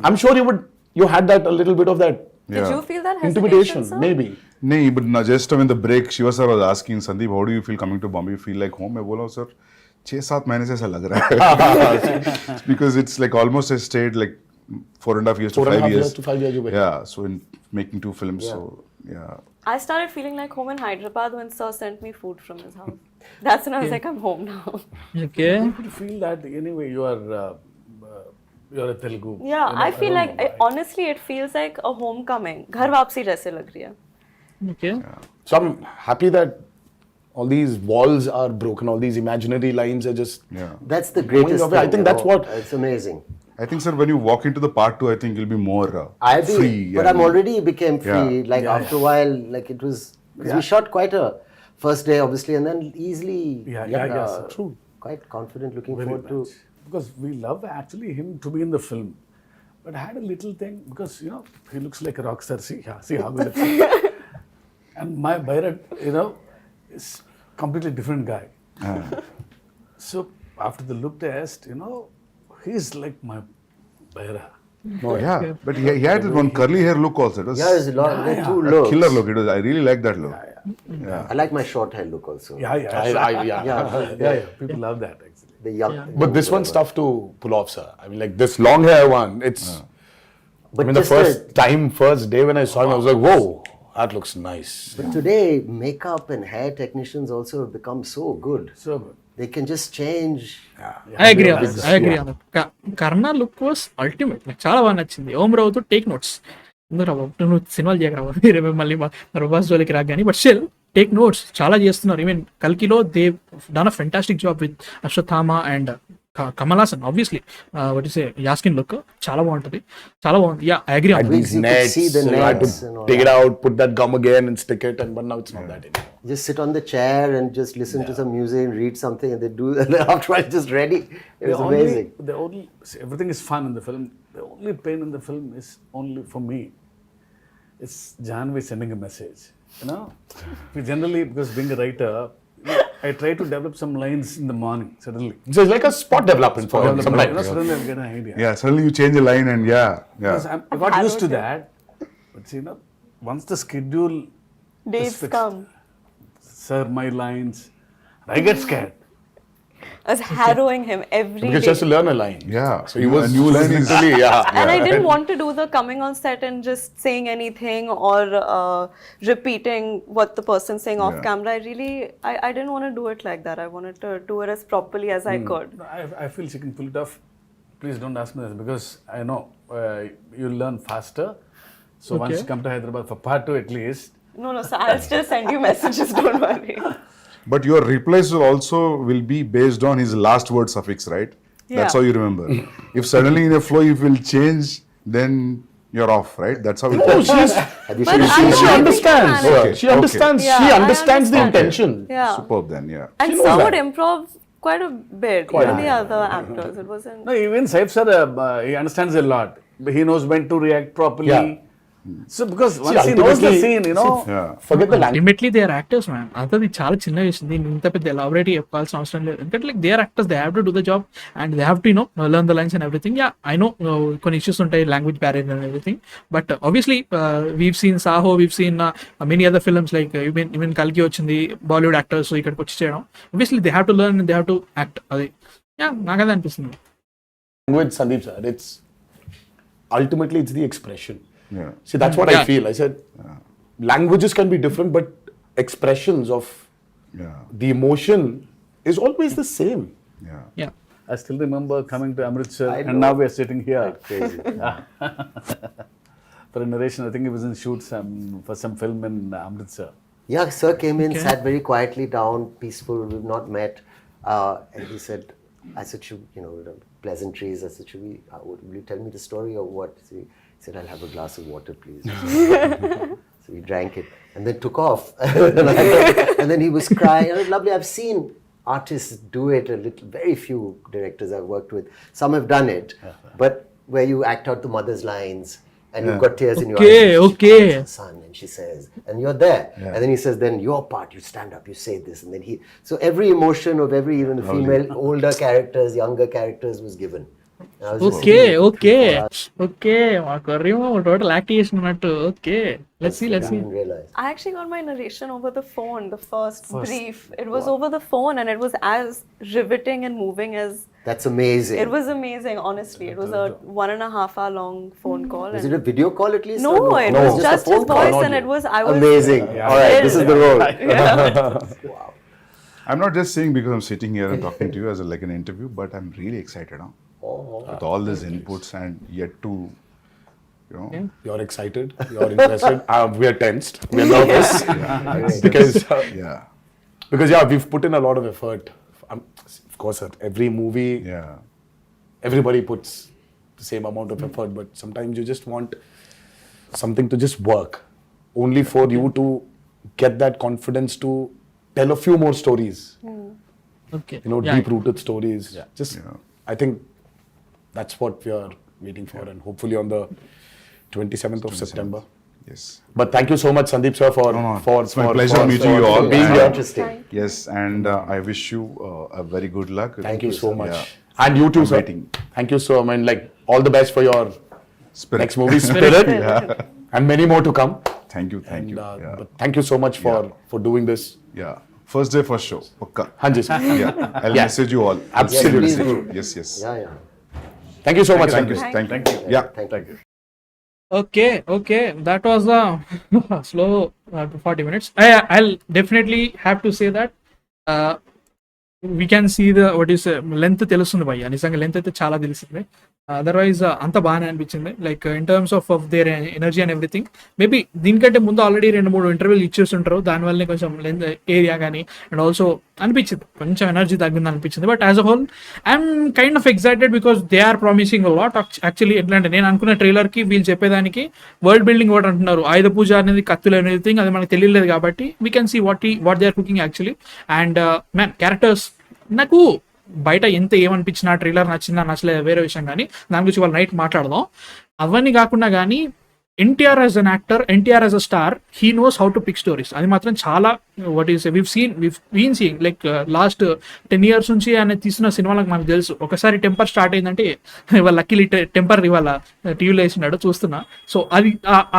I'm sure you had that a little bit of that. Did you feel that intimidation? hesitation, sir? Maybe. No, but just in the break, Shiva sir was asking Sandeep, how do you feel coming to Bombay? You feel like home? I बोला sir, 6-7 महीने से ऐसा लग रहा है. Because it's like almost I stayed like 4.5 years to 5 years. 5 years. Yeah, so in making 2 films, so yeah. I started feeling like home in Hyderabad when Sir sent me food from his house. That's when I was like, I'm home now. Okay. You could feel that anyway. You're a Telugu. Yeah, I feel like honestly, it feels like a homecoming. घर वापसी जैसे लग रही है. Okay. So I'm happy that all these walls are broken, all these imaginary lines are just. That's the greatest away. thing. I think that's what. It's amazing. I think, sir, when you walk into the part 2, I think you'll be more free. But I'm already became free. Like after a while, like it was. Because we shot quite a first day, obviously, and then easily. True. Quite confident, looking Very forward to. much. Because we love actually him to be in the film, but I had a little thing because he looks like a rock star. See how good it is. And my Bairat, is completely different guy. So after the look test, he's like my Bairat. Oh, yeah, but he had that one curly hair look also. It was There's a lot. There are two a looks. killer look. It was. I really like that look. I like my short hair look also. Yeah. People love that actually. The young. But this one's tough to pull off, sir. I mean, like this long hair one, it's. But I mean, the first day when I saw him, I was like, whoa, that looks nice. But today, makeup and hair technicians also have become so good. So good. They can just change. I agree on that. Karna look was ultimate. నాకు చాలా బాగా నచ్చింది. ఓం రావుతో take notes. నువ్వు సినిమాలు చేయగలవా వేరే మళ్ళీ ప్రభాస్ జోలికి రా కానీ బట్ స్టిల్ టేక్ నోట్స్ చాలా చేస్తున్నారు. ఈవెన్ కల్కిలో they done a fantastic job with Ashwatthama and Kamal Haasan obviously what is Yaskin look చాలా బాగుంటుంది. చాలా బాగుంది. Yeah I agree on These nets, see the you had to nets and all take it out, put that gum again and stick it, but now it's not that anymore. Just sit on the chair and just listen to some music and read something, and they do. And after it's just ready. It was amazing. Everything is fun in the film. The only pain in the film is only for me. It's Janhvi sending a message. We generally, because being a writer, I try to develop some lines in the morning suddenly. So it's like a spot development for him. Some like, Suddenly I get an idea. Yeah, suddenly you change a line and Because I got used to that. But once the schedule Dates fixed. come. Sir, my lines, I get scared. I was harrowing him every because he day. has to learn a line. Yeah. So he was a new line is literally, And I didn't want to do the coming on set and just saying anything or repeating what the person's saying off camera. I didn't want to do it like that. I wanted to do it as properly as I could. I feel she can pull it off. Please don't ask me this because I know you'll learn faster. So once you come to Hyderabad for part 2 at least. No, sir. I'll still send you messages. Don't worry. But your replies will be based on his last word suffix, right? That's how you remember. If suddenly in a flow you will change, then you're off, right? That's how it Oh, goes. she understands. Okay, She understands. Yeah, She I understands the understand. intention. Yeah. Superb then, yeah. And knows some that. would improv quite a bit. Even the other actors. It wasn't. No, even Saif sir, he understands a lot. He knows when to react properly. Yeah. So because once he knows the scene, Forget the language. Ultimately they are actors man. అంతది చాలా చిన్న విషయం. దీన్ని ఇంత పెద్ద elaborate చెప్పాల్సిన అవసరం లేదు. ఎందుకంటే like they are actors, they have to do the job and they have to learn the lines and everything. Yeah I know కొన్ని ఇష్యూస్ ఉంటాయి, language barrier and everything. But obviously we've seen Saaho, we've seen many other films like even కల్కి వచ్చింది Bollywood actors ఇక్కడికి వచ్చి చేయడం. Obviously they have to learn, they have to act. అది నాకు అదే అనిపిస్తుంది. Language, Sandeep sir, ultimately it's the expression. Yeah. See, that's what I feel. I said, languages can be different, but expressions of the emotion is always the same. Yeah. I still remember coming to Amritsar, I and know. now we are sitting here Crazy. for a narration. I think he was in shoot for some film in Amritsar. Yeah, sir came in, sat very quietly down, peaceful. We've not met, and he said, "I said, pleasantries. I said, will you tell me the story or what?" He said, "I'll have a glass of water, please." So So he drank it and then took off. And then he was crying. It was lovely. I've seen artists do it a little, very few directors I've worked with. Some have done it, but where you act out the mother's lines and you've got tears in your eyes. And she calls her son and she says, and you're there. And then he says, then your part, you stand up, you say this. And then so every emotion of every, even the female, older characters, younger characters was given. Okay మా కొర్రీమో total activation ఉన్నట్టు. Okay, let's see. didn't realize. I actually got my narration over the phone, the first brief. It was over the phone and it was as riveting and moving as... That's amazing. It was amazing, honestly. It was a 1.5 hour long phone call. Was it a video call at least? No, it was just his voice and it was... Amazing. All right, this is the role. Wow. I'm not just saying because I'm sitting here and talking to you as like an interview, but I'm really excited with all these inputs and yet to, you know. You're excited, you're interested. We are tensed, we are nervous. Because we've put in a lot of effort. Of course, at every movie, everybody puts the same amount of effort, but sometimes you just want something to just work. Only for you to get that confidence to tell a few more stories. Okay, Deep-rooted stories. I think that's what we are waiting for, and hopefully on the 27th of September. Yes. But thank you so much, Sandeep sir, for It's my pleasure meeting you all. being here. Interesting. Yes, and I wish you a very good luck. Thank you so much. Yeah. And you too, I'm sir. waiting. Thank you so much. Like, all the best for your Spirit. next movie, Spirit, and many more to come. Thank you. But thank you so much for doing this. Yeah. First day, first show. Pakka. Hanji sir. Yeah. I'll message you all. Absolutely. Yes, Yes. Yeah. Thank you so much. Thank you. Sandeep. Thank you. Yeah. Thank you. Okay, that was a slow 40 minutes. I'll definitely have to say that we can see the length తెలుస్తుంది భయ్య, నిజంగా length అయితే చాలా తెలుస్తుంది. Otherwise అంత బాగానే అనిపించింది, like in terms of their energy and everything. Maybe దీనికంటే ముందు ఆల్రెడీ 2-3 ఇంటర్వ్యూలు ఇచ్చేస్తుంటారు, దానివల్లనే కొంచెం లెంత్ ఏరియా కానీ అండ్ ఆల్సో అనిపించింది కొంచెం ఎనర్జీ తగ్గింది అనిపించింది. But as a whole I'm kind of excited because they are promising lot. Actually ఎట్లా అంటే, నేను అనుకున్న ట్రైలర్కి వీళ్ళు చెప్పేదానికి వరల్డ్ బిల్డింగ్ ఒకటి అంటున్నారు, ఆయుధ పూజ అనేది, కత్తులు ఎనీథింగ్ అది మనకు తెలియలేదు కాబట్టి we can see what they are cooking actually. And man characters నాకు బయట ఎంత ఏమనిపించినా, ట్రైలర్ నచ్చిందా నచ్చలేదు వేరే విషయం, కానీ దాని గురించి వాళ్ళు నైట్ మాట్లాడదాం. అవన్నీ కాకుండా కానీ NTR as an actor, NTR as a star, he knows how to pick stories. అది మాత్రం చాలా we've been seeing like last 10 years నుంచి ఆయన తీసిన సినిమాలకు మనకు తెలుసు. ఒకసారి టెంపర్ స్టార్ట్ అయిందంటే ఇవాళ లక్కీలీ టెంపర్ ఇవాళ టీవీలో వేసినాడు చూస్తున్నా. సో అది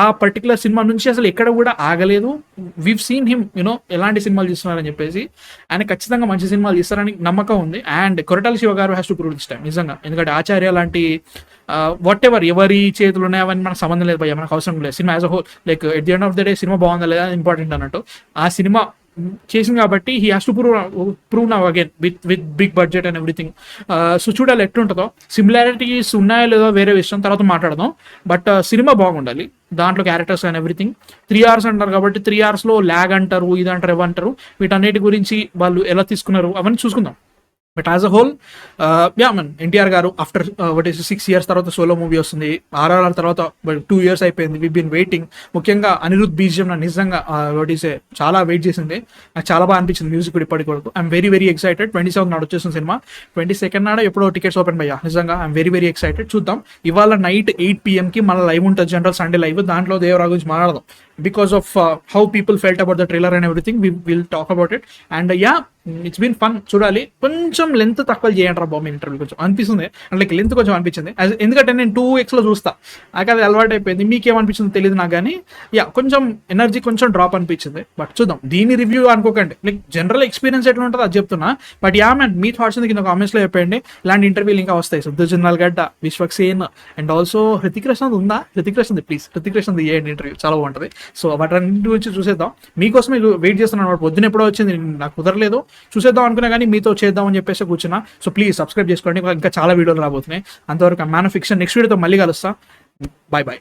ఆ పర్టికులర్ సినిమా నుంచి అసలు ఎక్కడ కూడా ఆగలేదు. వీవ్ సీన్ హిమ్ ఎలాంటి సినిమాలు తీస్తున్నారని చెప్పేసి. ఆయన ఖచ్చితంగా మంచి సినిమాలు తీస్తారని నమ్మకం ఉంది. అండ్ కొరటాల శివ గారు has to prove this time నిజంగా. ఎందుకంటే ఆచార్య లాంటి వాట్ ఎవర్ ఎవరి చేతులు ఉన్నాయి అవన్నీ మనకు సంబంధం లేదు భయ్య, మనకు అవసరం లేదు. సినిమా as a whole like at the end of the day సినిమా బాగుందా లేదా ఇంపార్టెంట్ అన్నట్టు. ఆ సినిమా చేసింది కాబట్టి he has to prove now again with big budget and everything. So చూడాలి ఎట్లుంటుందో. సిమిలారిటీస్ ఉన్నాయో లేదో వేరే విషయం, తర్వాత మాట్లాడదాం. బట్ సినిమా బాగుండాలి, దాంట్లో క్యారెక్టర్స్ అండ్ ఎవ్రీథింగ్. 3 hours అంటారు కాబట్టి 3 hours ల్యాగ్ అంటారు, ఇది అంటారు, ఇవ్వంటారు. వీటన్నిటి గురించి వాళ్ళు ఎలా తీసుకున్నారు అవన్నీ చూసుకుందాం. But as a whole NTR గారు ఆఫ్టర్ 6 years తర్వాత సోలో మూవీ వస్తుంది. RRR తర్వాత 2 years అయిపోయింది. We been waiting. ముఖ్యంగా అనిరుద్ బీజియం నా నిజంగా చాలా వెయిట్ చేసింది. నాకు చాలా బాగా అనిపించింది మ్యూజిక్ కూడా ఇప్పటికి వరకు. I'm very excited. 27th నాడు వచ్చేసిన సినిమా, 22nd నాడు ఎప్పుడో టికెట్స్ ఓపెన్ అయ్యా. నిజంగా ఐఎమ్ వెరీ ఎక్సైటెడ్. చూద్దాం. ఇవాళ నైట్ 8 PM మళ్ళీ లైవ్ ఉంటుంది, జనరల్ సండే లైవ్. దాంట్లో దేవరా గురించి మాట్లాడదాం. Because of how people felt about the trailer and everything, will talk about it. And it's been fun. చూడాలి. కొంచెం లెంత్ తక్కువ చేయండి రా బాబు ఇంటర్వ్యూ కొంచెం అనిపిస్తుంది. లైక్ లెంత్ కొంచెం అనిపించింది, ఎందుకంటే నేను 2x చూస్తా, నాకు అది అలవాటు అయిపోయింది. మీకేమనిపించిందో తెలియదు నాకు, కానీ కొంచెం ఎనర్జీ కొంచెం డ్రాప్ అనిపించింది. బట్ చూద్దాం. దీని రివ్యూ అనుకోకండి, లైక్ జనరల్ ఎక్స్పీరియన్స్ ఎట్లా ఉంటుందో అది చెప్తున్నా. బట్ మ్యాన్ మీ థాట్స్ కింద కామెంట్స్లో చెప్పండి. ఇలాంటి ఇంటర్వ్యూలు ఇంకా వస్తాయి. సుద్దజున్నాల్ గడ్డ, విశ్వక్సేన్ అండ్ ఆల్సో హృతిక్ రోషన్ ఉందా? హృతిక్ రోషన్ ప్లీజ్, హృతిక్ రోషన్ చేయండి ఇంటర్వ్యూ, చాలా బాగుంటుంది. సో వాటన్నిటి గురించి చూసేద్దాం. మీకోసమే వెయిట్ చేస్తున్నాను. పొద్దున ఎప్పుడో వచ్చింది, నాకు కుదరలేదు, చూసేద్దాం అనుకున్నా కానీ మీతో చేద్దామని చెప్పేసి కూర్చున్నా. సో ప్లీజ్ సబ్స్క్రైబ్ చేసుకోండి, ఇంకా చాలా వీడియోలు రాబోతున్నాయి. అంతవరకు మ్యాన్ ఆఫ్ ఫిక్షన్ నెక్స్ట్ వీడియోతో మళ్ళీ కలుస్తా. బాయ్.